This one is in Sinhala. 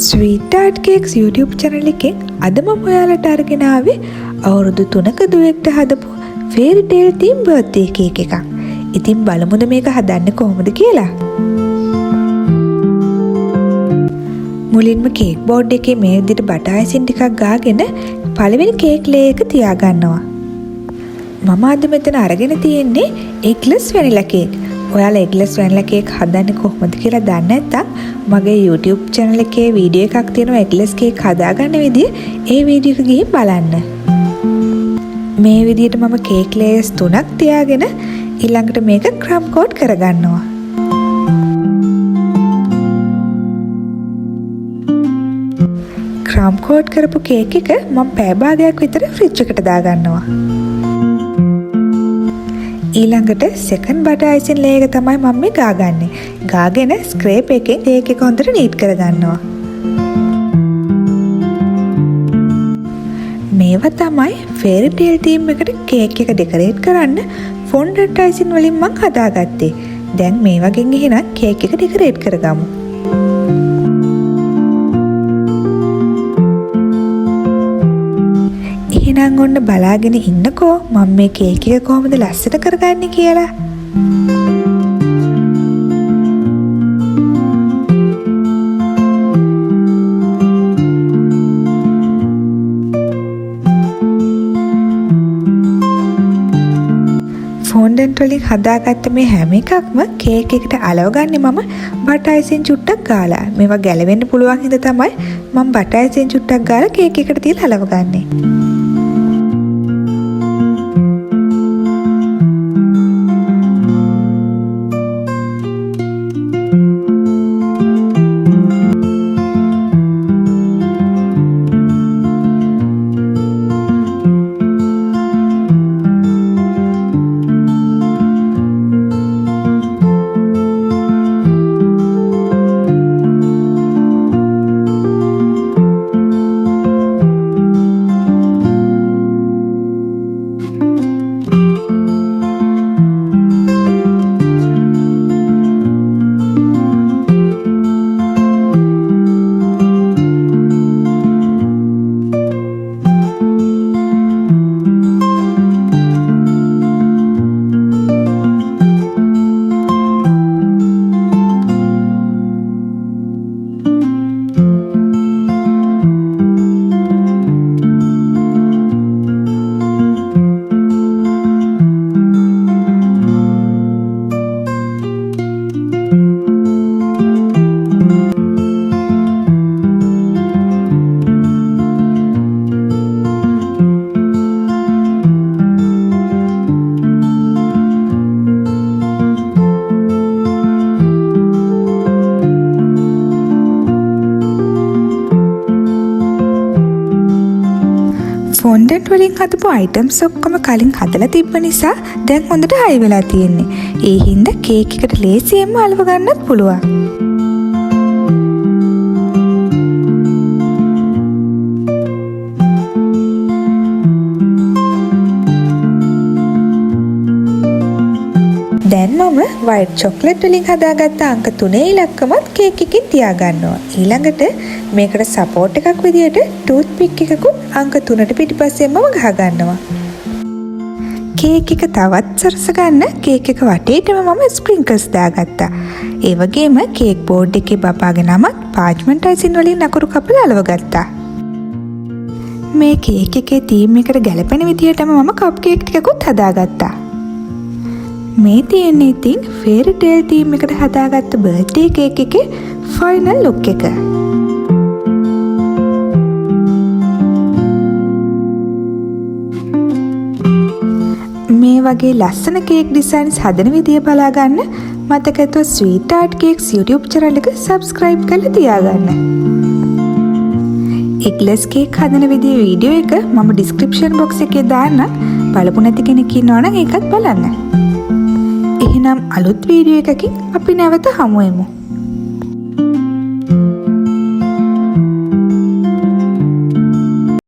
Sweet art cakes YouTube channel එකෙන් අද මම ඔයාලට අරගෙන ආවේ අවුරුදු 3ක දුවෙක්ට හදපු fairy tale theme birthday cake එකක්. ඉතින් බලමුද මේක හදන්නේ කොහොමද කියලා. මුලින්ම කේක් බෝඩ් එකේ මේ විදිහට බටර් අයිසින් ටිකක් ගාගෙන පළවෙනි කේක් ලේ එක තියා ගන්නවා. මම අද මෙතන අරගෙන තියෙන්නේ eggless vanilla cake. ඔයාලා eggless vanilla cake හදන්නේ කොහොමද කියලා දන්නේ නැත්නම් මගේ YouTube channel එකේ වීඩියෝ එකක් තියෙනවා eggless cake හදාගන්න විදිය. ඒ වීඩියෝ එක ගිහින් බලන්න. මේ විදියට මම cake layers 3ක් තියාගෙන ඊළඟට මේක crumb coat කරගන්නවා. crumb coat කරපු cake එක මම පැය භාගයක් විතර fridge එකට දාගන්නවා. ඊළඟට second butter icing layer එක තමයි මම මේ ගාගන්නේ. ගාගෙන scrape එකෙන් cake එක හොඳට neat කරගන්නවා. මේවා තමයි fairy tale theme එකට cake එක decorate කරන්න fondant icing වලින් මම හදාගත්තේ. දැන් මේ වගේ එහෙනම් cake එක decorate කරගමු. එහෙනම් ඔන්න බලාගෙන ඉන්නකෝ මම මේ කේක් එක කොහොමද ලස්සට කරගන්නේ කියලා. ෆොන්ඩන්ට් වලින් හදාගත්ත මේ හැම එකක්ම කේක් එකට අලව ගන්නේ මම බටර් අයිසින් චුට්ටක් ගාලා. මේවා ගැලවෙන්න පුළුවන් හින්දා තමයි මම බටර් අයිසින් චුට්ටක් ගාලා කේක් එකට තියලා අලව ගන්නේ. ෆොන්ඩන්ට් වලින් හදපු අයිටම්ස් ඔක්කොම කලින් හදලා තිබ්බ නිසා දැන් හොඳට හයි වෙලා තියෙන්නේ. ඒ හින්දා කේක් එකට ලේසියෙන්ම අලව ගන්නත් පුළුවන්. දැන් මම white chocolate වලින් හදාගත්ත අංක 3 ඉලක්කමත් කේක් එකකින් තියාගන්නවා. ඊළඟට මේකට සපෝට් එකක් විදියට ටූත් පික් එකකුත් අංක 3ට පිටිපස්සෙන්ම ගහගන්නවා. කේක් එක තවත් සරස ගන්න කේක් එක වටේටම මම ස්ප්‍රින්කල්ස් දාගත්තා. ඒ වගේම කේක් බෝඩ් එකේ බපාගේ නමත් පාර්ච්මන්ට් අයිසින් වලින් අකුරු කපලා අලව ගත්තා. මේ කේක් එකේ තීම් එකට ගැලපෙන විදියටම මම කප් කේක් ටිකකුත් හදාගත්තා. මේ තියෙන්නේ ඉතින් fairy tale theme එකට හදාගත්ත birthday cake එකේ final look එක. මේ වගේ ලස්සන cake designs හදන විදිය බලා ගන්න මතක ඇතුව Sweet Art Cakes YouTube channel එක subscribe කරලා තියාගන්න. eggless cake හදන විදිය වීඩියෝ එක මම description box එකේ දාන්නම්. බලපු නැති කෙනෙක් ඉන්නවා නම් ඒකත් බලන්න. එහෙනම් අලුත් වීඩියෝ එකකින් අපි නැවත හමු වෙමු.